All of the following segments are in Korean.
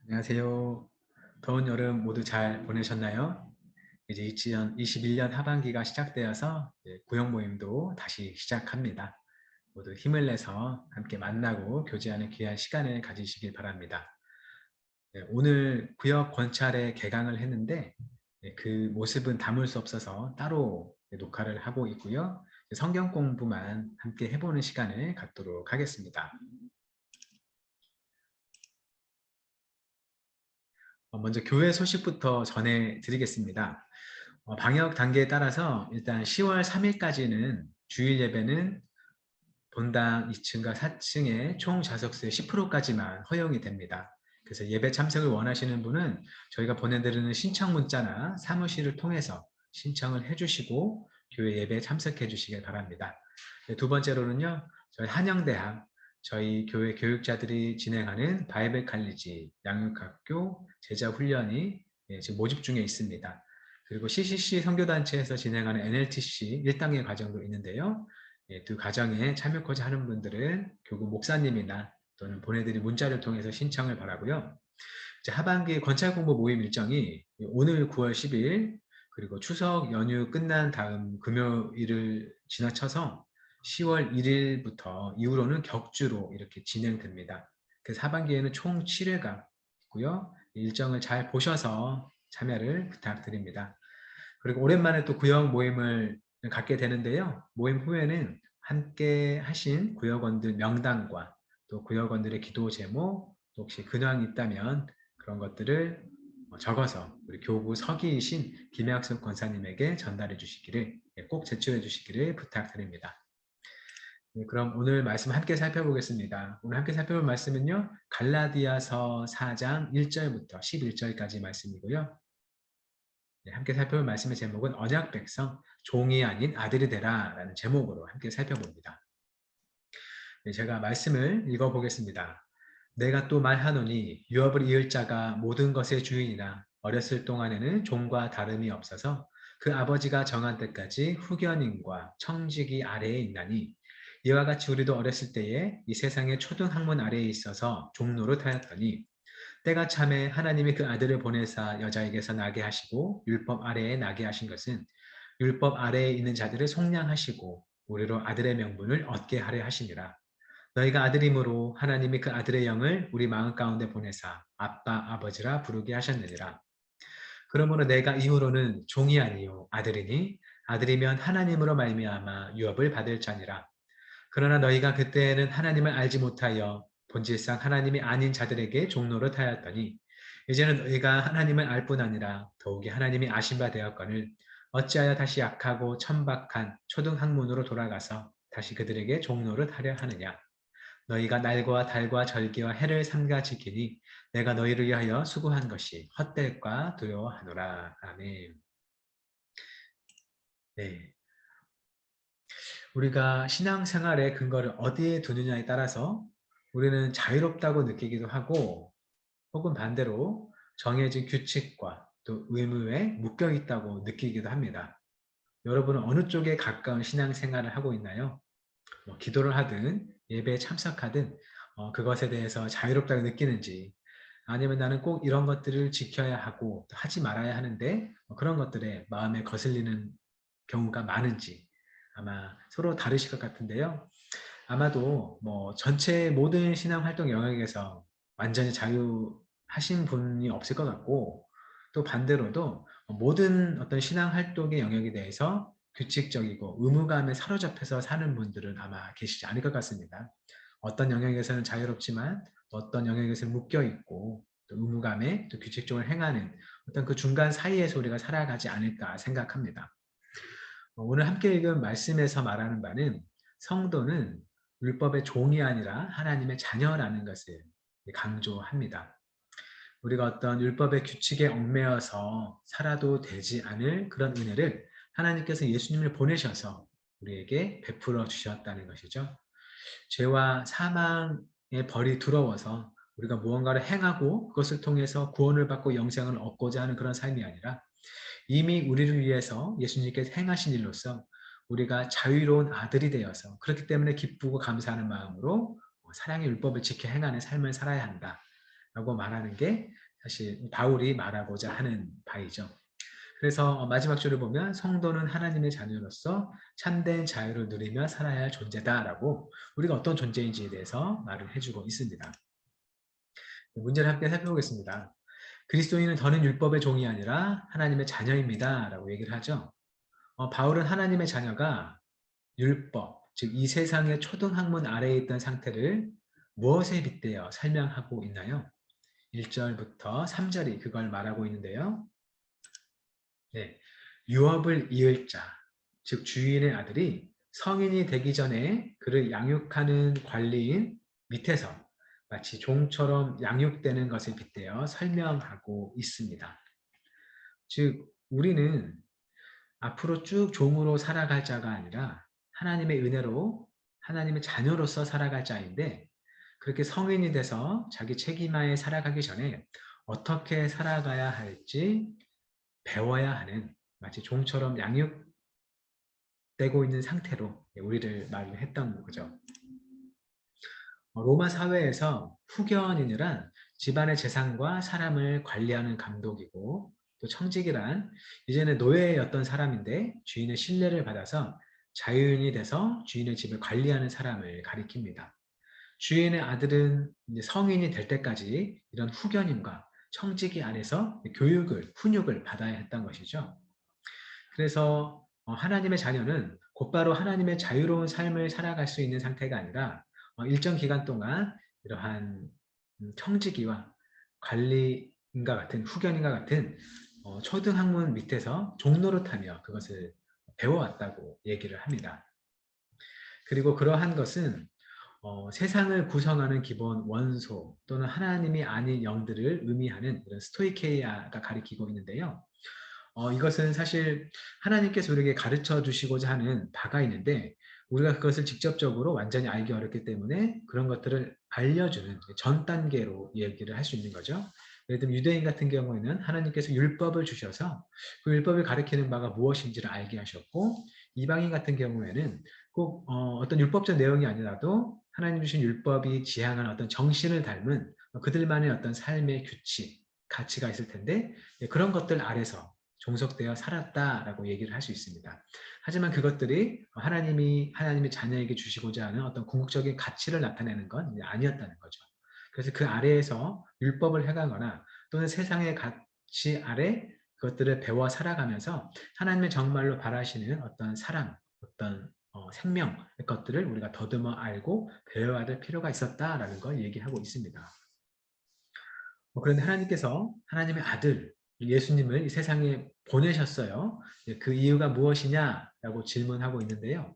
안녕하세요. 더운 여름 모두 잘 보내셨나요? 이제 2021년 하반기가 시작되어서 구역 모임도 다시 시작합니다. 모두 힘을 내서 함께 만나고 교제하는 귀한 시간을 가지시길 바랍니다. 오늘 구역 권찰에 개강을 했는데 그 모습은 담을 수 없어서 따로 녹화를 하고 있고요. 성경 공부만 함께 해보는 시간을 갖도록 하겠습니다. 먼저 교회 소식부터 전해드리겠습니다. 방역 단계에 따라서 일단 10월 3일까지는 주일 예배는 본당 2층과 4층의 총 좌석수의 10%까지만 허용이 됩니다. 그래서 예배 참석을 원하시는 분은 저희가 보내드리는 신청 문자나 사무실을 통해서 신청을 해주시고 교회 예배에 참석해 주시길 바랍니다. 두 번째로는요, 저희 한영대학, 저희 교회 교육자들이 진행하는 바이블 칼리지, 양육학교, 제자훈련이 지금 모집 중에 있습니다. 그리고 CCC 선교단체에서 진행하는 NLTC 1단계 과정도 있는데요. 두 과정에 참여하고자 하는 분들은 교구 목사님이나 또는 보내드린 문자를 통해서 신청을 바라고요. 하반기 권찰공부 모임 일정이 오늘 9월 10일 그리고 추석 연휴 끝난 다음 금요일을 지나쳐서 10월 1일부터 이후로는 격주로 이렇게 진행됩니다. 그래서 하반기에는 총 7회가 있고요. 일정을 잘 보셔서 참여를 부탁드립니다. 그리고 오랜만에 또 구역 모임을 갖게 되는데요. 모임 후에는 함께 하신 구역원들 명단과 또 구역원들의 기도 제목, 또 혹시 근황이 있다면 그런 것들을 적어서 우리 교구 서기이신 김학숙 권사님에게 전달해 주시기를 꼭 제출해 주시기를 부탁드립니다. 그럼 오늘 말씀 함께 살펴보겠습니다. 오늘 함께 살펴볼 말씀은요. 갈라디아서 4장 1절부터 11절까지 말씀이고요. 함께 살펴볼 말씀의 제목은 언약 백성, 종이 아닌 아들이 되라 라는 제목으로 함께 살펴봅니다. 제가 말씀을 읽어보겠습니다. 내가 또 말하노니 유업을 이을 자가 모든 것의 주인이라 어렸을 동안에는 종과 다름이 없어서 그 아버지가 정한 때까지 후견인과 청지기 아래에 있나니 이와 같이 우리도 어렸을 때에 이 세상의 초등학문 아래에 있어서 종노릇하였더니 때가 참에 하나님이 그 아들을 보내사 여자에게서 나게 하시고 율법 아래에 나게 하신 것은 율법 아래에 있는 자들을 속량하시고 우리로 아들의 명분을 얻게 하려 하시니라. 너희가 아들이므로 하나님이 그 아들의 영을 우리 마음 가운데 보내사 아빠 아버지라 부르게 하셨느니라. 그러므로 내가 이후로는 종이 아니요 아들이니 아들이면 하나님으로 말미암아 유업을 받을 자니라. 그러나 너희가 그때에는 하나님을 알지 못하여 본질상 하나님이 아닌 자들에게 종로를 하였더니 이제는 너희가 하나님을 알 뿐 아니라 더욱이 하나님이 아신 바 되었거늘 어찌하여 다시 약하고 천박한 초등학문으로 돌아가서 다시 그들에게 종로를 하려 하느냐. 너희가 날과 달과 절기와 해를 삼가 지키니 내가 너희를 위하여 수고한 것이 헛될까 두려워하노라. 아멘. 네. 우리가 신앙생활의 근거를 어디에 두느냐에 따라서 우리는 자유롭다고 느끼기도 하고 혹은 반대로 정해진 규칙과 또 의무에 묶여 있다고 느끼기도 합니다. 여러분은 어느 쪽에 가까운 신앙생활을 하고 있나요? 기도를 하든 예배에 참석하든 그것에 대해서 자유롭다고 느끼는지 아니면 나는 꼭 이런 것들을 지켜야 하고 하지 말아야 하는데 그런 것들에 마음에 거슬리는 경우가 많은지 아마 서로 다르실 것 같은데요. 아마도 전체 모든 신앙 활동 영역에서 완전히 자유하신 분이 없을 것 같고 또 반대로도 모든 어떤 신앙 활동의 영역에 대해서 규칙적이고 의무감에 사로잡혀서 사는 분들은 아마 계시지 않을 것 같습니다. 어떤 영역에서는 자유롭지만 어떤 영역에서는 묶여 있고 또 의무감에 또 규칙적으로 행하는 어떤 그 중간 사이에서 우리가 살아가지 않을까 생각합니다. 오늘 함께 읽은 말씀에서 말하는 바는 성도는 율법의 종이 아니라 하나님의 자녀라는 것을 강조합니다. 우리가 어떤 율법의 규칙에 얽매여서 살아도 되지 않을 그런 은혜를 하나님께서 예수님을 보내셔서 우리에게 베풀어 주셨다는 것이죠. 죄와 사망의 벌이 두려워서 우리가 무언가를 행하고 그것을 통해서 구원을 받고 영생을 얻고자 하는 그런 삶이 아니라 이미 우리를 위해서 예수님께서 행하신 일로서 우리가 자유로운 아들이 되어서 그렇기 때문에 기쁘고 감사하는 마음으로 사랑의 율법을 지켜 행하는 삶을 살아야 한다. 라고 말하는 게 사실 바울이 말하고자 하는 바이죠. 그래서 마지막 줄을 보면 성도는 하나님의 자녀로서 참된 자유를 누리며 살아야 할 존재다라고 우리가 어떤 존재인지에 대해서 말을 해주고 있습니다. 문제를 함께 살펴보겠습니다. 그리스도인은 더는 율법의 종이 아니라 하나님의 자녀입니다 라고 얘기를 하죠. 바울은 하나님의 자녀가 율법, 즉 이 세상의 초등학문 아래에 있던 상태를 무엇에 빗대어 설명하고 있나요? 1절부터 3절이 그걸 말하고 있는데요. 네, 유업을 이을 자, 즉 주인의 아들이 성인이 되기 전에 그를 양육하는 관리인 밑에서 마치 종처럼 양육되는 것을 빗대어 설명하고 있습니다. 즉 우리는 앞으로 쭉 종으로 살아갈 자가 아니라 하나님의 은혜로 하나님의 자녀로서 살아갈 자인데 그렇게 성인이 돼서 자기 책임하에 살아가기 전에 어떻게 살아가야 할지 배워야 하는 마치 종처럼 양육되고 있는 상태로 우리를 말했던 거죠. 로마 사회에서 후견인이란 집안의 재산과 사람을 관리하는 감독이고 또 청직이란 이제는 노예였던 사람인데 주인의 신뢰를 받아서 자유인이 돼서 주인의 집을 관리하는 사람을 가리킵니다. 주인의 아들은 이제 성인이 될 때까지 이런 후견인과 청지기 안에서 교육을, 훈육을 받아야 했던 것이죠. 그래서 하나님의 자녀는 곧바로 하나님의 자유로운 삶을 살아갈 수 있는 상태가 아니라 일정 기간 동안 이러한 청지기와 관리인과 같은 후견인과 같은 초등학문 밑에서 종노릇하며 그것을 배워왔다고 얘기를 합니다. 그리고 그러한 것은 세상을 구성하는 기본 원소 또는 하나님이 아닌 영들을 의미하는 이런 스토이케이아가 가리키고 있는데요. 이것은 사실 하나님께서 우리에게 가르쳐 주시고자 하는 바가 있는데 우리가 그것을 직접적으로 완전히 알기 어렵기 때문에 그런 것들을 알려주는 전 단계로 얘기를 할 수 있는 거죠. 예를 들면 유대인 같은 경우에는 하나님께서 율법을 주셔서 그 율법을 가리키는 바가 무엇인지를 알게 하셨고 이방인 같은 경우에는 꼭 어떤 율법적 내용이 아니라도 하나님 주신 율법이 지향하는 어떤 정신을 닮은 그들만의 어떤 삶의 규칙, 가치가 있을 텐데 그런 것들 아래서 종속되어 살았다라고 얘기를 할 수 있습니다. 하지만 그것들이 하나님의 자녀에게 주시고자 하는 어떤 궁극적인 가치를 나타내는 건 아니었다는 거죠. 그래서 그 아래에서 율법을 해가거나 또는 세상의 가치 아래 그것들을 배워 살아가면서 하나님의 정말로 바라시는 어떤 사랑, 어떤 생명 것들을 우리가 더듬어 알고 배워야 될 필요가 있었다라는 걸 얘기하고 있습니다. 그런데 하나님께서 하나님의 아들 예수님을 이 세상에 보내셨어요. 그 이유가 무엇이냐라고 질문하고 있는데요.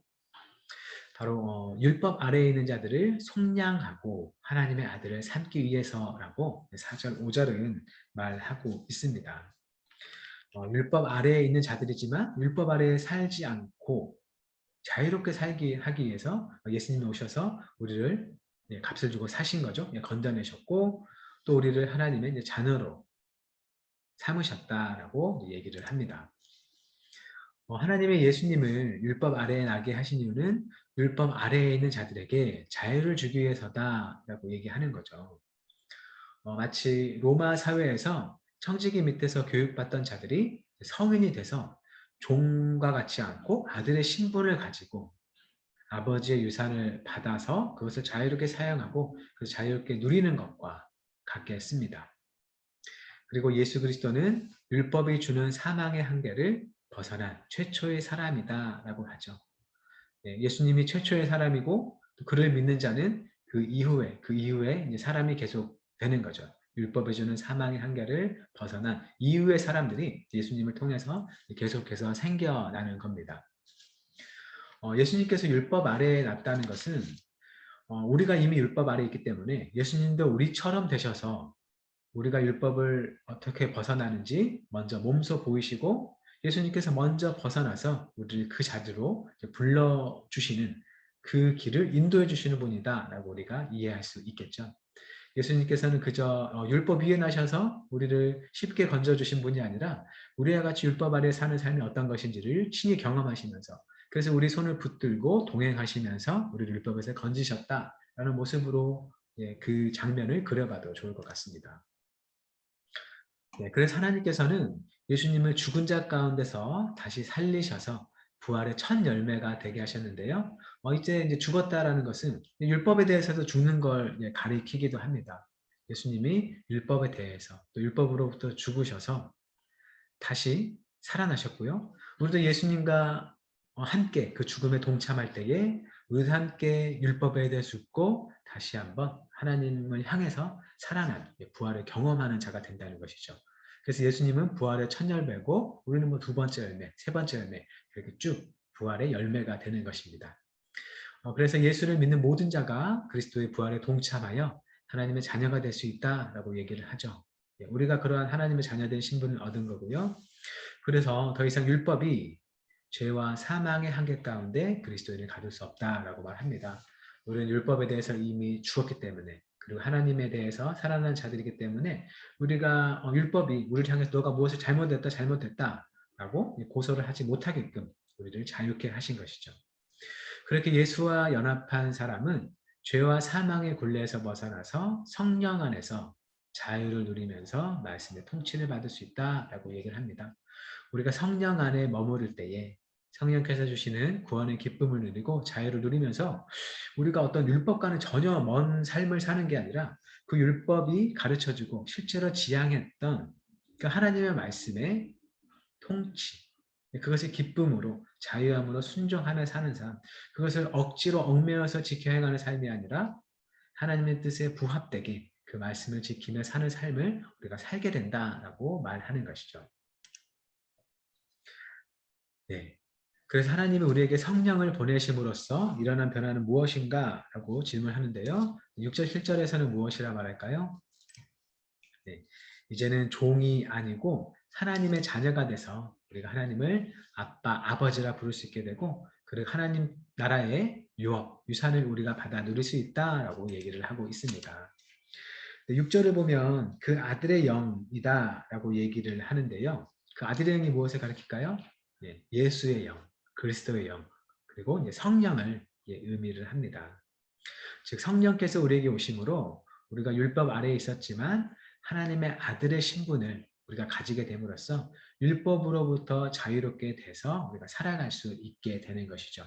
바로 율법 아래에 있는 자들을 속량하고 하나님의 아들을 삼기 위해서라고 4절, 5절은 말하고 있습니다. 율법 아래에 있는 자들이지만 율법 아래에 살지 않고 자유롭게 살기 하기 위해서 예수님이 오셔서 우리를 값을 주고 사신 거죠. 건져내셨고 또 우리를 하나님의 자녀로 삼으셨다라고 얘기를 합니다. 하나님의 예수님을 율법 아래에 나게 하신 이유는 율법 아래에 있는 자들에게 자유를 주기 위해서다라고 얘기하는 거죠. 마치 로마 사회에서 청지기 밑에서 교육받던 자들이 성인이 돼서 종과 같지 않고 아들의 신분을 가지고 아버지의 유산을 받아서 그것을 자유롭게 사용하고 그 자유롭게 누리는 것과 같게 했습니다. 그리고 예수 그리스도는 율법이 주는 사망의 한계를 벗어난 최초의 사람이다라고 하죠. 예수님이 최초의 사람이고 또 그를 믿는 자는 그 이후에 이제 사람이 계속 되는 거죠. 율법이 주는 사망의 한계를 벗어난 이후의 사람들이 예수님을 통해서 계속해서 생겨나는 겁니다. 예수님께서 율법 아래에 놨다는 것은 우리가 이미 율법 아래에 있기 때문에 예수님도 우리처럼 되셔서 우리가 율법을 어떻게 벗어나는지 먼저 몸소 보이시고 예수님께서 먼저 벗어나서 우리를 그 자리로 불러주시는 그 길을 인도해 주시는 분이다 라고 우리가 이해할 수 있겠죠. 예수님께서는 그저 율법 위에 나셔서 우리를 쉽게 건져주신 분이 아니라 우리와 같이 율법 아래 사는 삶이 어떤 것인지를 친히 경험하시면서 그래서 우리 손을 붙들고 동행하시면서 우리를 율법에서 건지셨다라는 모습으로 그 장면을 그려봐도 좋을 것 같습니다. 그래서 하나님께서는 예수님을 죽은 자 가운데서 다시 살리셔서 부활의 첫 열매가 되게 하셨는데요. 이제 죽었다라는 것은 율법에 대해서도 죽는 걸 가리키기도 합니다. 예수님이 율법에 대해서 또 율법으로부터 죽으셔서 다시 살아나셨고요. 우리도 예수님과 함께 그 죽음에 동참할 때에 우리도 함께 율법에 대해 죽고 다시 한번 하나님을 향해서 살아난 부활을 경험하는 자가 된다는 것이죠. 그래서 예수님은 부활의 첫 열매고 우리는 두 번째 열매, 세 번째 열매 이렇게 쭉 부활의 열매가 되는 것입니다. 그래서 예수를 믿는 모든 자가 그리스도의 부활에 동참하여 하나님의 자녀가 될 수 있다라고 얘기를 하죠. 우리가 그러한 하나님의 자녀된 신분을 얻은 거고요. 그래서 더 이상 율법이 죄와 사망의 한계 가운데 그리스도인을 가둘 수 없다라고 말합니다. 우리는 율법에 대해서 이미 죽었기 때문에 그리고 하나님에 대해서 살아난 자들이기 때문에 우리가 율법이 우리를 향해서 너가 무엇을 잘못했다라고 고소를 하지 못하게끔 우리를 자유케 하신 것이죠. 그렇게 예수와 연합한 사람은 죄와 사망의 굴레에서 벗어나서 성령 안에서 자유를 누리면서 말씀의 통치를 받을 수 있다라고 얘기를 합니다. 우리가 성령 안에 머무를 때에 성령께서 주시는 구원의 기쁨을 누리고 자유를 누리면서 우리가 어떤 율법과는 전혀 먼 삶을 사는 게 아니라 그 율법이 가르쳐주고 실제로 지향했던 그 하나님의 말씀의 통치, 그것을 기쁨으로 자유함으로 순종하며 사는 삶, 그것을 억지로 얽매여서 지켜 행하는 삶이 아니라 하나님의 뜻에 부합되게 그 말씀을 지키며 사는 삶을 우리가 살게 된다라고 말하는 것이죠. 네. 그래서 하나님이 우리에게 성령을 보내심으로써 일어난 변화는 무엇인가? 라고 질문하는데요. 6절, 7절에서는 무엇이라 말할까요? 네. 이제는 종이 아니고 하나님의 자녀가 돼서 우리가 하나님을 아빠, 아버지라 부를 수 있게 되고 그리고 하나님 나라의 유업, 유산을 우리가 받아 누릴 수 있다라고 얘기를 하고 있습니다. 6절을 보면 그 아들의 영이다라고 얘기를 하는데요. 그 아들의 영이 무엇을 가리킬까요? 예수의 영, 그리스도의 영, 그리고 이제 성령을 의미를 합니다. 즉 성령께서 우리에게 오심으로 우리가 율법 아래에 있었지만 하나님의 아들의 신분을 우리가 가지게 됨으로써 율법으로부터 자유롭게 돼서 우리가 살아갈 수 있게 되는 것이죠.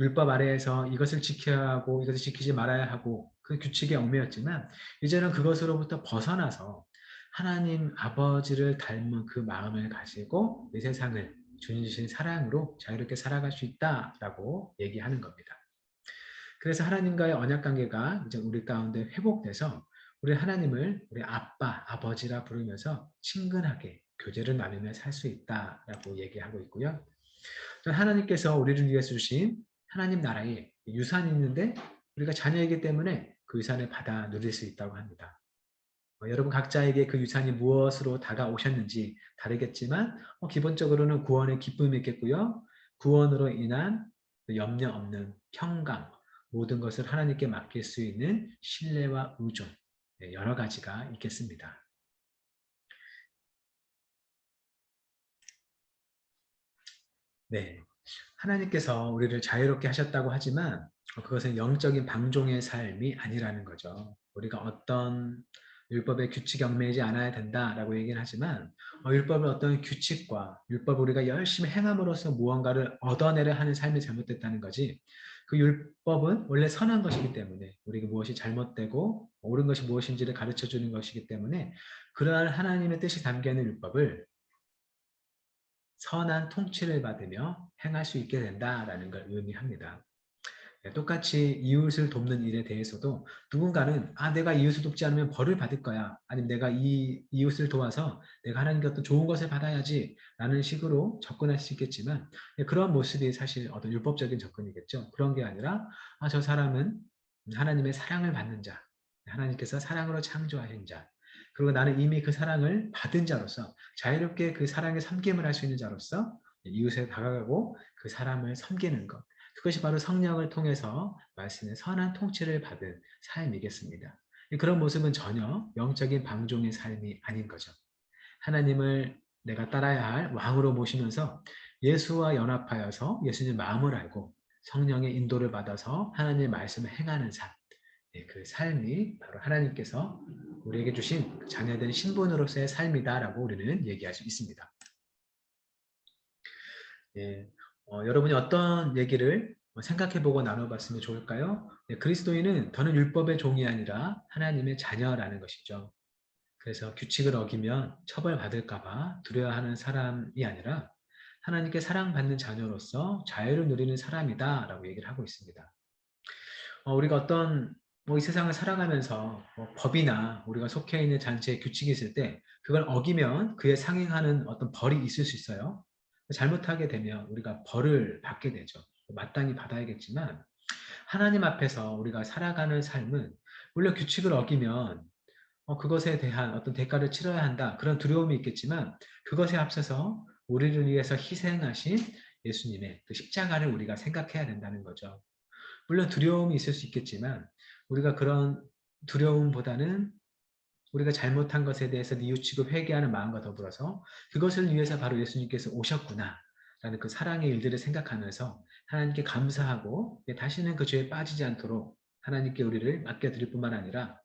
율법 아래에서 이것을 지켜야 하고 이것을 지키지 말아야 하고 그 규칙에 얽매였지만 이제는 그것으로부터 벗어나서 하나님 아버지를 닮은 그 마음을 가지고 이 세상을 주님 주신 사랑으로 자유롭게 살아갈 수 있다라고 얘기하는 겁니다. 그래서 하나님과의 언약 관계가 이제 우리 가운데 회복돼서 우리 하나님을 우리 아빠, 아버지라 부르면서 친근하게 교제를 나누며 살 수 있다라고 얘기하고 있고요. 하나님께서 우리를 위해서 주신 하나님 나라에 유산이 있는데 우리가 자녀이기 때문에 그 유산을 받아 누릴 수 있다고 합니다. 여러분 각자에게 그 유산이 무엇으로 다가오셨는지 다르겠지만 기본적으로는 구원의 기쁨이 있겠고요. 구원으로 인한 염려 없는 평강, 모든 것을 하나님께 맡길 수 있는 신뢰와 의존, 여러 가지가 있겠습니다. 네, 하나님께서 우리를 자유롭게 하셨다고 하지만 그것은 영적인 방종의 삶이 아니라는 거죠. 우리가 어떤 율법의 규칙에 얽매이지 않아야 된다라고 얘기는 하지만 율법은 어떤 규칙과 율법을 우리가 열심히 행함으로써 무언가를 얻어내려 하는 삶이 잘못됐다는 거지. 그 율법은 원래 선한 것이기 때문에 우리가 무엇이 잘못되고 옳은 것이 무엇인지를 가르쳐주는 것이기 때문에 그러한 하나님의 뜻이 담겨있는 율법을 선한 통치를 받으며 행할 수 있게 된다라는 걸 의미합니다. 똑같이 이웃을 돕는 일에 대해서도 누군가는 내가 이웃을 돕지 않으면 벌을 받을 거야. 아니면 내가 이 이웃을 도와서 내가 하나님께 어떤 좋은 것을 받아야지 라는 식으로 접근할 수 있겠지만 그런 모습이 사실 어떤 율법적인 접근이겠죠. 그런 게 아니라 저 사람은 하나님의 사랑을 받는 자, 하나님께서 사랑으로 창조하신 자, 그리고 나는 이미 그 사랑을 받은 자로서 자유롭게 그 사랑의 섬김을 할 수 있는 자로서 이웃에 다가가고 그 사람을 섬기는 것. 그것이 바로 성령을 통해서 말씀의 선한 통치를 받은 삶이겠습니다. 그런 모습은 전혀 영적인 방종의 삶이 아닌 거죠. 하나님을 내가 따라야 할 왕으로 모시면서 예수와 연합하여서 예수님 마음을 알고 성령의 인도를 받아서 하나님의 말씀을 행하는 삶. 예, 그 삶이 바로 하나님께서 우리에게 주신 자녀된 신분으로서의 삶이다라고 우리는 얘기할 수 있습니다. 예, 여러분이 어떤 얘기를 생각해보고 나눠봤으면 좋을까요? 예, 그리스도인은 더는 율법의 종이 아니라 하나님의 자녀라는 것이죠. 그래서 규칙을 어기면 처벌받을까 봐 두려워하는 사람이 아니라 하나님께 사랑받는 자녀로서 자유를 누리는 사람이다라고 얘기를 하고 있습니다. 우리가 어떤 이 세상을 살아가면서 법이나 우리가 속해 있는 잔치에 규칙이 있을 때 그걸 어기면 그에 상응하는 어떤 벌이 있을 수 있어요. 잘못하게 되면 우리가 벌을 받게 되죠. 마땅히 받아야겠지만 하나님 앞에서 우리가 살아가는 삶은 물론 규칙을 어기면 그것에 대한 어떤 대가를 치러야 한다. 그런 두려움이 있겠지만 그것에 앞서서 우리를 위해서 희생하신 예수님의 그 십자가를 우리가 생각해야 된다는 거죠. 물론 두려움이 있을 수 있겠지만 우리가 그런 두려움보다는 우리가 잘못한 것에 대해서 뉘우치고 회개하는 마음과 더불어서 그것을 위해서 바로 예수님께서 오셨구나 라는 그 사랑의 일들을 생각하면서 하나님께 감사하고 다시는 그 죄에 빠지지 않도록 하나님께 우리를 맡겨드릴 뿐만 아니라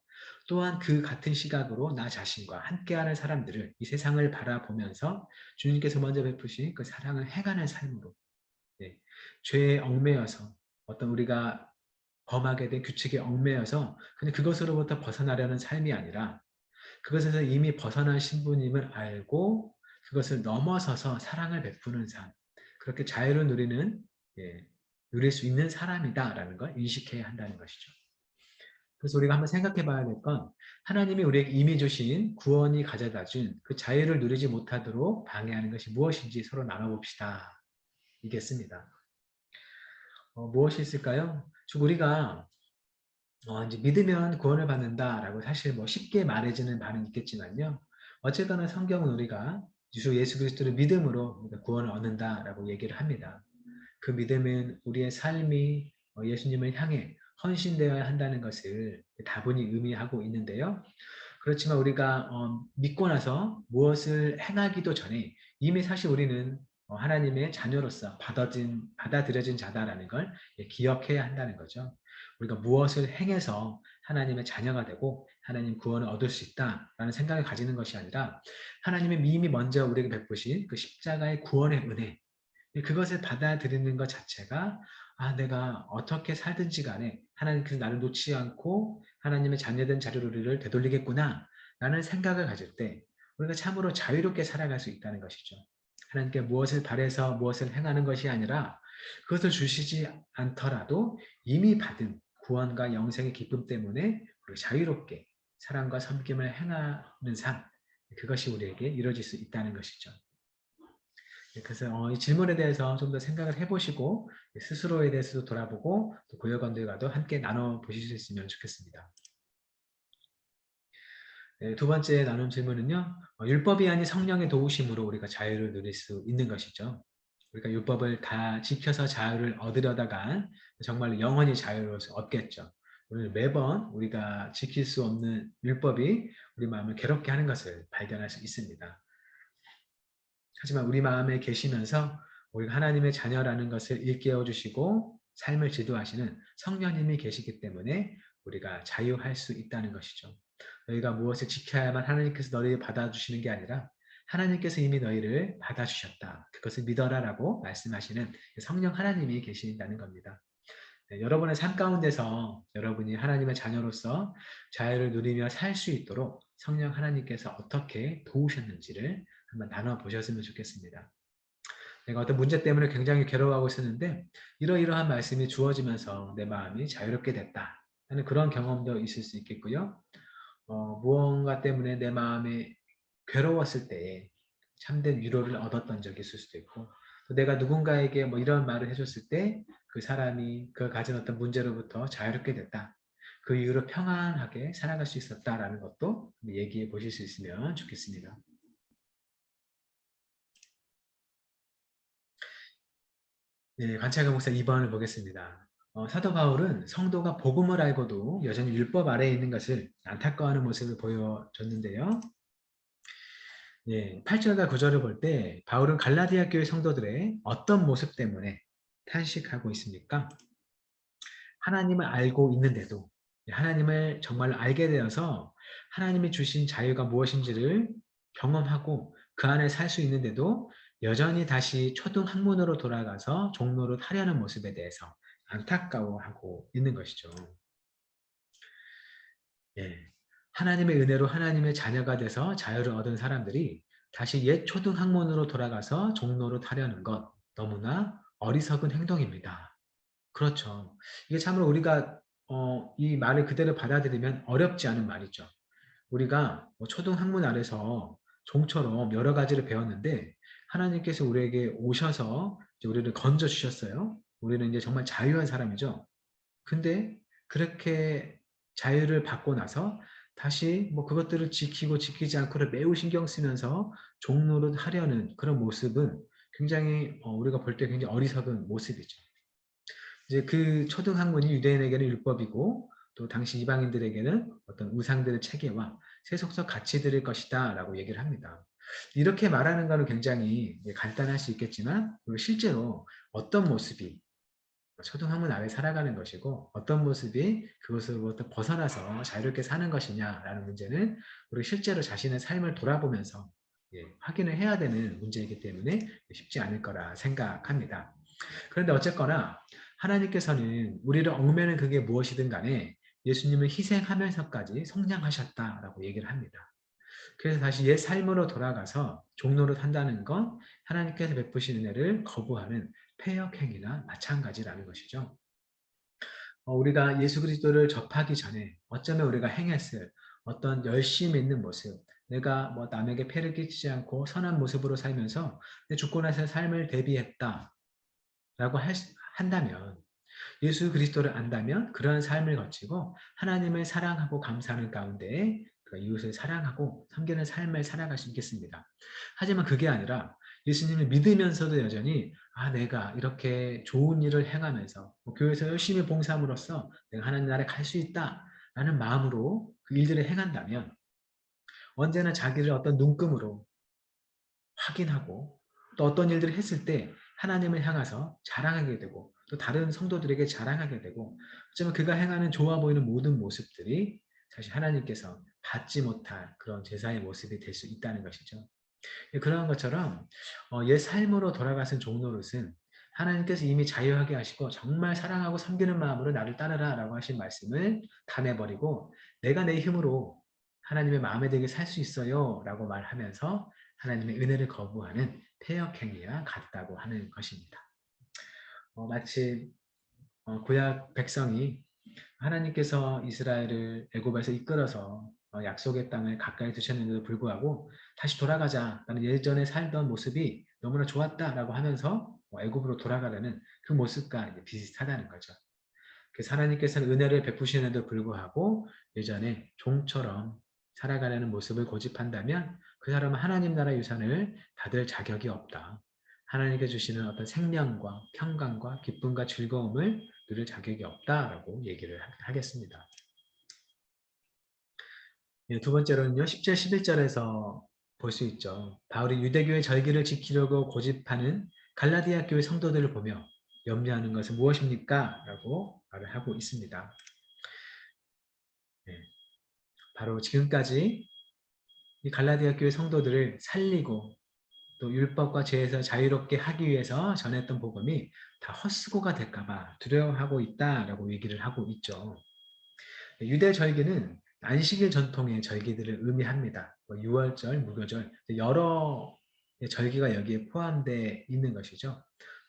또한 그 같은 시각으로 나 자신과 함께하는 사람들을 이 세상을 바라보면서 주님께서 먼저 베푸신 그 사랑을 행하는 삶으로 네, 죄에 얽매여서 어떤 우리가 범하게 된 규칙에 얽매여서 그냥 그것으로부터 벗어나려는 삶이 아니라 그것에서 이미 벗어난 신부님을 알고 그것을 넘어서서 사랑을 베푸는 삶 그렇게 자유를 누리는 누릴 수 있는 사람이다라는 걸 인식해야 한다는 것이죠. 그래서 우리가 한번 생각해 봐야 될 건 하나님이 우리에게 이미 주신 구원이 가져다 준 그 자유를 누리지 못하도록 방해하는 것이 무엇인지 서로 나눠봅시다. 이겠습니다. 무엇이 있을까요? 즉 우리가 이제 믿으면 구원을 받는다라고 사실 쉽게 말해지는 바는 있겠지만요. 어쨌거나 성경은 우리가 주 예수 그리스도를 믿음으로 우리가 구원을 얻는다라고 얘기를 합니다. 그 믿음은 우리의 삶이 예수님을 향해 헌신되어야 한다는 것을 다분히 의미하고 있는데요. 그렇지만 우리가 믿고 나서 무엇을 행하기도 전에 이미 사실 우리는 하나님의 자녀로서 받아들여진 자다라는 걸 기억해야 한다는 거죠. 우리가 무엇을 행해서 하나님의 자녀가 되고 하나님 구원을 얻을 수 있다라는 생각을 가지는 것이 아니라 하나님의 이미 먼저 우리에게 베푸신 그 십자가의 구원의 은혜 그것을 받아들이는 것 자체가 내가 어떻게 살든지 간에 하나님께서 나를 놓지 않고 하나님의 자녀된 자료를 되돌리겠구나 라는 생각을 가질 때 우리가 참으로 자유롭게 살아갈 수 있다는 것이죠. 하나님께 무엇을 바래서 무엇을 행하는 것이 아니라 그것을 주시지 않더라도 이미 받은 구원과 영생의 기쁨 때문에 우리가 자유롭게 사랑과 섬김을 행하는 삶 그것이 우리에게 이루어질 수 있다는 것이죠. 그래서 이 질문에 대해서 좀 더 생각을 해보시고 스스로에 대해서도 돌아보고 또 고여관들과도 함께 나눠보실 수 있으면 좋겠습니다. 네, 두 번째 나눈 질문은요. 율법이 아닌 성령의 도우심으로 우리가 자유를 누릴 수 있는 것이죠. 우리가 율법을 다 지켜서 자유를 얻으려다가 정말 영원히 자유를 얻겠죠. 오늘 매번 우리가 지킬 수 없는 율법이 우리 마음을 괴롭게 하는 것을 발견할 수 있습니다. 하지만 우리 마음에 계시면서 우리가 하나님의 자녀라는 것을 일깨워 주시고 삶을 지도하시는 성령님이 계시기 때문에 우리가 자유할 수 있다는 것이죠. 너희가 무엇을 지켜야만 하나님께서 너희를 받아주시는 게 아니라 하나님께서 이미 너희를 받아주셨다. 그것을 믿어라라고 말씀하시는 성령 하나님이 계신다는 겁니다. 네, 여러분의 삶 가운데서 여러분이 하나님의 자녀로서 자유를 누리며 살 수 있도록 성령 하나님께서 어떻게 도우셨는지를 한번 나눠보셨으면 좋겠습니다. 내가 어떤 문제 때문에 굉장히 괴로워하고 있었는데 이러이러한 말씀이 주어지면서 내 마음이 자유롭게 됐다 하는 그런 경험도 있을 수 있겠고요. 무언가 때문에 내 마음이 괴로웠을 때에 참된 위로를 얻었던 적이 있을 수도 있고 또 내가 누군가에게 이런 말을 해줬을 때 그 사람이 그 가진 어떤 문제로부터 자유롭게 됐다. 그 이후로 평안하게 살아갈 수 있었다라는 것도 얘기해 보실 수 있으면 좋겠습니다. 네, 관찰가 목사 2번을 보겠습니다. 사도 바울은 성도가 복음을 알고도 여전히 율법 아래에 있는 것을 안타까워하는 모습을 보여줬는데요. 예, 8절과 9절을 볼 때 바울은 갈라디아 교회 성도들의 어떤 모습 때문에 탄식하고 있습니까? 하나님을 알고 있는데도 하나님을 정말 알게 되어서 하나님이 주신 자유가 무엇인지를 경험하고 그 안에 살 수 있는데도 여전히 다시 초등학문으로 돌아가서 종로를 하려는 모습에 대해서 안타까워하고 있는 것이죠. 예. 하나님의 은혜로 하나님의 자녀가 돼서 자유를 얻은 사람들이 다시 옛 초등학문으로 돌아가서 종로를 타려는 것 너무나 어리석은 행동입니다. 그렇죠. 이게 참으로 우리가 이 말을 그대로 받아들이면 어렵지 않은 말이죠. 우리가 뭐 초등학문 아래서 종처럼 여러 가지를 배웠는데 하나님께서 우리에게 오셔서 이제 우리를 건져 주셨어요. 우리는 이제 정말 자유한 사람이죠. 근데 그렇게 자유를 받고 나서 다시 뭐 그것들을 지키고 지키지 않고를 매우 신경 쓰면서 종노릇 하려는 그런 모습은 굉장히 우리가 볼 때 굉장히 어리석은 모습이죠. 이제 그 초등학문이 유대인에게는 율법이고 또 당시 이방인들에게는 어떤 우상들의 체계와 세속적 가치들일 것이다 라고 얘기를 합니다. 이렇게 말하는 것은 굉장히 간단할 수 있겠지만 실제로 어떤 모습이 초등학문 아래 살아가는 것이고 어떤 모습이 그것으로부터 벗어나서 자유롭게 사는 것이냐라는 문제는 우리 실제로 자신의 삶을 돌아보면서 확인을 해야 되는 문제이기 때문에 쉽지 않을 거라 생각합니다. 그런데 어쨌거나 하나님께서는 우리를 얽매는 그게 무엇이든 간에 예수님을 희생하면서까지 성장하셨다라고 얘기를 합니다. 그래서 다시 옛 삶으로 돌아가서 종로를 한다는 건 하나님께서 베푸신 은혜를 거부하는 폐역행위나 마찬가지라는 것이죠. 우리가 예수 그리스도를 접하기 전에 어쩌면 우리가 행했을 어떤 열심히 있는 모습, 내가 뭐 남에게 폐를 끼치지 않고 선한 모습으로 살면서 내 죽고 나서 삶을 대비했다라고 한다면 예수 그리스도를 안다면 그런 삶을 거치고 하나님을 사랑하고 감사하는 가운데 그 이웃을 사랑하고 섬기는 삶을 살아갈 수 있겠습니다. 하지만 그게 아니라 예수님을 믿으면서도 여전히 내가 이렇게 좋은 일을 행하면서 교회에서 열심히 봉사함으로써 내가 하나님 나라에 갈 수 있다라는 마음으로 그 일들을 행한다면 언제나 자기를 어떤 눈금으로 확인하고 또 어떤 일들을 했을 때 하나님을 향해서 자랑하게 되고 또 다른 성도들에게 자랑하게 되고 어쩌면 그가 행하는 좋아 보이는 모든 모습들이 사실 하나님께서 받지 못할 그런 제사의 모습이 될 수 있다는 것이죠. 그런 것처럼 옛 삶으로 돌아가신 종노릇은 하나님께서 이미 자유하게 하시고 정말 사랑하고 섬기는 마음으로 나를 따르라 라고 하신 말씀을 다 내버리고 내가 내 힘으로 하나님의 마음에 들게 살 수 있어요 라고 말하면서 하나님의 은혜를 거부하는 폐역행위와 같다고 하는 것입니다. 마치 구약 백성이 하나님께서 이스라엘을 애굽에서 이끌어서 약속의 땅을 가까이 두셨는데도 불구하고 다시 돌아가자라는 예전에 살던 모습이 너무나 좋았다라고 하면서 애굽으로 돌아가려는 그 모습과 비슷하다는 거죠. 그래서 하나님께서는 은혜를 베푸시는데도 불구하고 예전에 종처럼 살아가려는 모습을 고집한다면 그 사람은 하나님 나라 유산을 받을 자격이 없다. 하나님께 주시는 어떤 생명과 평강과 기쁨과 즐거움을 누릴 자격이 없다라고 얘기를 하겠습니다. 두 번째로는요. 10절, 11절에서 볼 수 있죠. 바울이 유대교의 절기를 지키려고 고집하는 갈라디아 교회 성도들을 보며 염려하는 것은 무엇입니까? 라고 말을 하고 있습니다. 바로 지금까지 이 갈라디아 교회 성도들을 살리고 또 율법과 죄에서 자유롭게 하기 위해서 전했던 복음이 다 헛수고가 될까봐 두려워하고 있다라고 얘기를 하고 있죠. 유대 절기는 안식일 전통의 절기들을 의미합니다. 유월절, 무교절 여러 절기가 여기에 포함되어 있는 것이죠.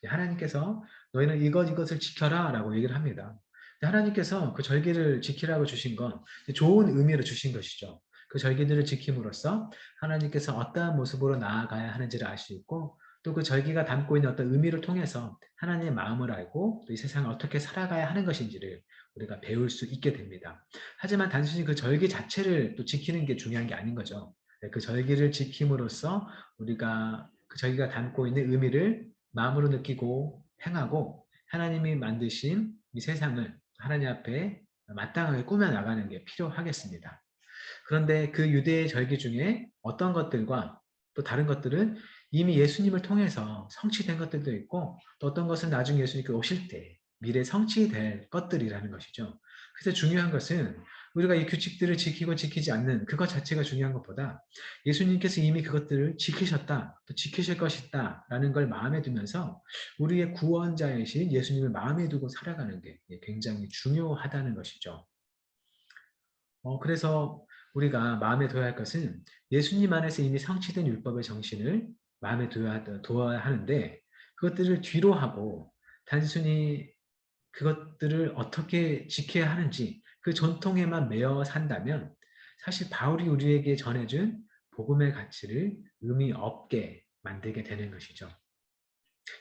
하나님께서 너희는 이것을 지켜라 라고 얘기를 합니다. 하나님께서 그 절기를 지키라고 주신 건 좋은 의미로 주신 것이죠. 그 절기들을 지킴으로써 하나님께서 어떠한 모습으로 나아가야 하는지를 알 수 있고 또 그 절기가 담고 있는 어떤 의미를 통해서 하나님의 마음을 알고 또 이 세상을 어떻게 살아가야 하는 것인지를 우리가 배울 수 있게 됩니다. 하지만 단순히 그 절기 자체를 또 지키는 게 중요한 게 아닌 거죠. 그 절기를 지킴으로써 우리가 그 절기가 담고 있는 의미를 마음으로 느끼고 행하고 하나님이 만드신 이 세상을 하나님 앞에 마땅하게 꾸며나가는 게 필요하겠습니다. 그런데 그 유대의 절기 중에 어떤 것들과 또 다른 것들은 이미 예수님을 통해서 성취된 것들도 있고 또 어떤 것은 나중에 예수님께 오실 때 미래 성취될 것들이라는 것이죠. 그래서 중요한 것은 우리가 이 규칙들을 지키고 지키지 않는 그것 자체가 중요한 것보다 예수님께서 이미 그것들을 지키셨다, 또 지키실 것이다 라는 걸 마음에 두면서 우리의 구원자이신 예수님을 마음에 두고 살아가는 게 굉장히 중요하다는 것이죠. 그래서 우리가 마음에 둬야 할 것은 예수님 안에서 이미 성취된 율법의 정신을 마음에 두어야 하는데 그것들을 뒤로 하고 단순히 그것들을 어떻게 지켜야 하는지 그 전통에만 매여 산다면 사실 바울이 우리에게 전해준 복음의 가치를 의미 없게 만들게 되는 것이죠.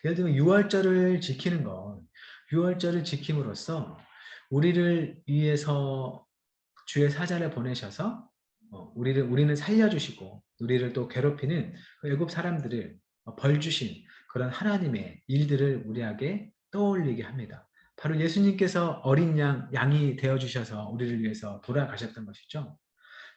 예를 들면 유월절을 지키는 건 유월절을 지킴으로써 우리를 위해서 주의 사자를 보내셔서 우리는 살려주시고 우리를 또 괴롭히는 그 애굽 사람들을 벌 주신 그런 하나님의 일들을 우리에게 떠올리게 합니다. 바로 예수님께서 어린 양이 되어주셔서 우리를 위해서 돌아가셨던 것이죠.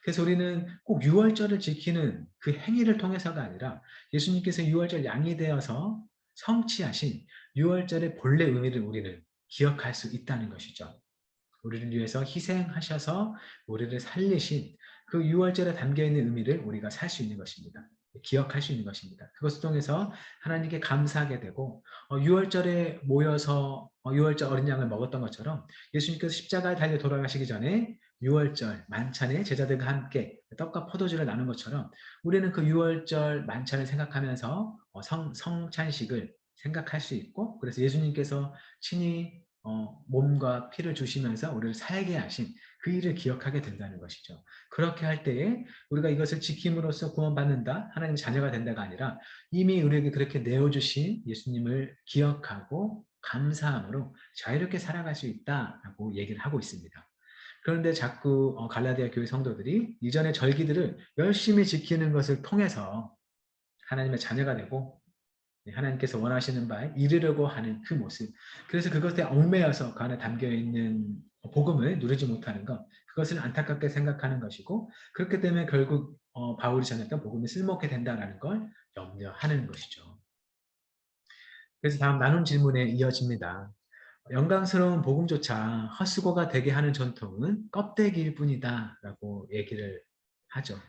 그래서 우리는 꼭 유월절을 지키는 그 행위를 통해서가 아니라 예수님께서 유월절 양이 되어서 성취하신 유월절의 본래 의미를 우리는 기억할 수 있다는 것이죠. 우리를 위해서 희생하셔서 우리를 살리신 그 유월절에 담겨있는 의미를 우리가 살 수 있는 것입니다. 기억할 수 있는 것입니다. 그것을 통해서 하나님께 감사하게 되고 유월절에 모여서 유월절 어린 양을 먹었던 것처럼 예수님께서 십자가에 달려 돌아가시기 전에 유월절 만찬에 제자들과 함께 떡과 포도주를 나눈 것처럼 우리는 그 유월절 만찬을 생각하면서 성찬식을 생각할 수 있고 그래서 예수님께서 친히 몸과 피를 주시면서 우리를 살게 하신 그 일을 기억하게 된다는 것이죠. 그렇게 할 때에 우리가 이것을 지킴으로써 구원받는다, 하나님 자녀가 된다가 아니라 이미 우리에게 그렇게 내어주신 예수님을 기억하고 감사함으로 자유롭게 살아갈 수 있다라고 얘기를 하고 있습니다. 그런데 자꾸 갈라디아 교회 성도들이 이전의 절기들을 열심히 지키는 것을 통해서 하나님의 자녀가 되고 하나님께서 원하시는 바에 이르려고 하는 그 모습. 그래서 그것에 얽매여서 그 안에 담겨있는 복음을 누리지 못하는 것. 그것을 안타깝게 생각하는 것이고 그렇기 때문에 결국 바울이 전했던 복음이 쓸모없게 된다는 걸 염려하는 것이죠. 그래서 다음 나눈 질문에 이어집니다. 영광스러운 복음조차 헛수고가 되게 하는 전통은 껍데기일 뿐이다 라고 얘기를 하죠.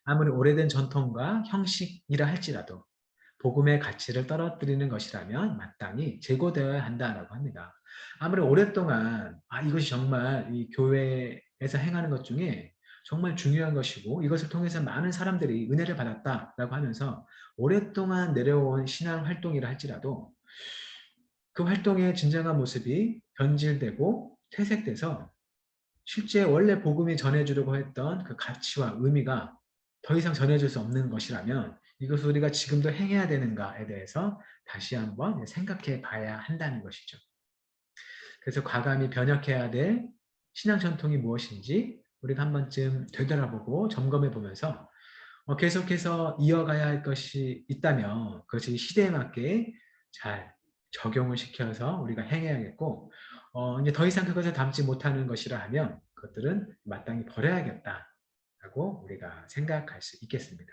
아무리 오래된 전통과 형식이라 할지라도 복음의 가치를 떨어뜨리는 것이라면 마땅히 제거되어야 한다라고 합니다. 아무리 오랫동안 이것이 정말 이 교회에서 행하는 것 중에 정말 중요한 것이고 이것을 통해서 많은 사람들이 은혜를 받았다라고 하면서 오랫동안 내려온 신앙 활동이라 할지라도 그 활동의 진정한 모습이 변질되고 퇴색돼서 실제 원래 복음이 전해주려고 했던 그 가치와 의미가 더 이상 전해줄 수 없는 것이라면 이것을 우리가 지금도 행해야 되는가에 대해서 다시 한번 생각해 봐야 한다는 것이죠. 그래서 과감히 변혁해야 될 신앙 전통이 무엇인지 우리가 한 번쯤 되돌아보고 점검해 보면서 계속해서 이어가야 할 것이 있다면 그것이 시대에 맞게 잘 적용을 시켜서 우리가 행해야겠고 이제 더 이상 그것을 담지 못하는 것이라 하면 그것들은 마땅히 버려야겠다라고 우리가 생각할 수 있겠습니다.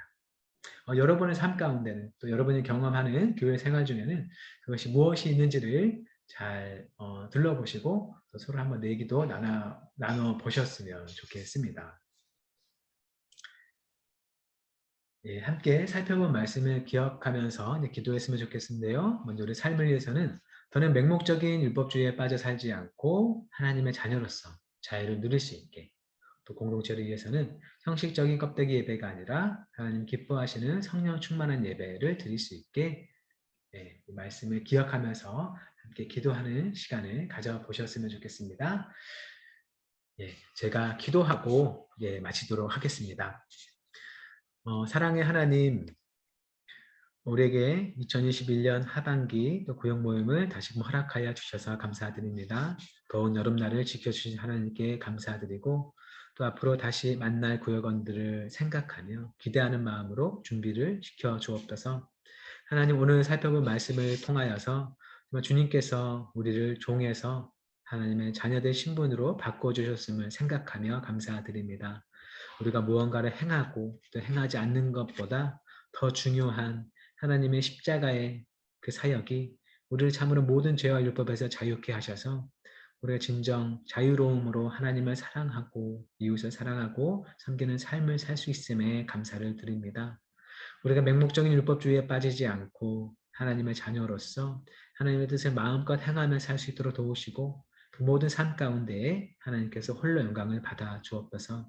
여러분의 삶 가운데는 또 여러분이 경험하는 교회 생활 중에는 그것이 무엇이 있는지를 잘 둘러보시고 또 서로 한번 내기도 나눠 보셨으면 좋겠습니다. 예, 함께 살펴본 말씀을 기억하면서 기도했으면 좋겠는데요. 먼저 우리 삶을 위해서는 더는 맹목적인 율법주의에 빠져 살지 않고 하나님의 자녀로서 자유를 누릴 수 있게 또 공동체를 위해서는 형식적인 껍데기 예배가 아니라 하나님 기뻐하시는 성령 충만한 예배를 드릴 수 있게 이 말씀을 기억하면서 함께 기도하는 시간을 가져보셨으면 좋겠습니다. 예, 제가 기도하고 마치도록 하겠습니다. 사랑의 하나님, 우리에게 2021년 하반기 또 구역 모임을 다시 허락하여 주셔서 감사드립니다. 더운 여름날을 지켜주신 하나님께 감사드리고 또 앞으로 다시 만날 구역원들을 생각하며 기대하는 마음으로 준비를 시켜 주옵소서. 하나님 오늘 살펴본 말씀을 통하여서 주님께서 우리를 종에서 하나님의 자녀된 신분으로 바꿔주셨음을 생각하며 감사드립니다. 우리가 무언가를 행하고 또 행하지 않는 것보다 더 중요한 하나님의 십자가의 그 사역이 우리를 참으로 모든 죄와 율법에서 자유케 하셔서 우리가 진정 자유로움으로 하나님을 사랑하고 이웃을 사랑하고 섬기는 삶을 살 수 있음에 감사를 드립니다. 우리가 맹목적인 율법주의에 빠지지 않고 하나님의 자녀로서 하나님의 뜻을 마음껏 행하며 살 수 있도록 도우시고 그 모든 삶 가운데에 하나님께서 홀로 영광을 받아 주옵소서.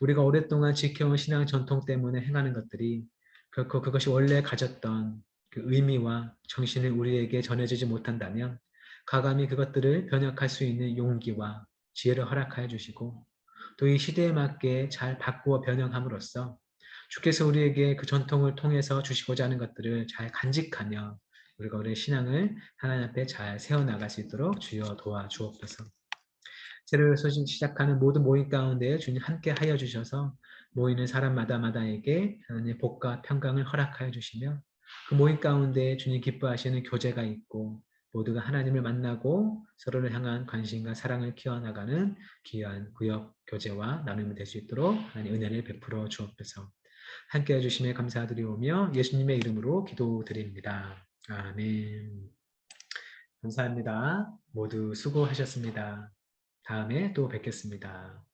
우리가 오랫동안 지켜온 신앙 전통 때문에 행하는 것들이 결코 그것이 원래 가졌던 그 의미와 정신을 우리에게 전해주지 못한다면 과감히 그것들을 변혁할 수 있는 용기와 지혜를 허락하여 주시고 또 이 시대에 맞게 잘 바꾸어 변형함으로써 주께서 우리에게 그 전통을 통해서 주시고자 하는 것들을 잘 간직하며 우리가 우리의 신앙을 하나님 앞에 잘 세워나갈 수 있도록 주여 도와주옵소서. 새로 시작하는 모든 모임 가운데 주님 함께 하여 주셔서 모이는 사람마다에게 하나님의 복과 평강을 허락하여 주시며 그 모임 가운데 주님 기뻐하시는 교제가 있고 모두가 하나님을 만나고 서로를 향한 관심과 사랑을 키워나가는 귀한 구역 교제와 나눔이 될 수 있도록 하나님 은혜를 베풀어 주옵소서. 함께 해주심에 감사드리오며 예수님의 이름으로 기도드립니다. 아멘. 감사합니다. 모두 수고하셨습니다. 다음에 또 뵙겠습니다.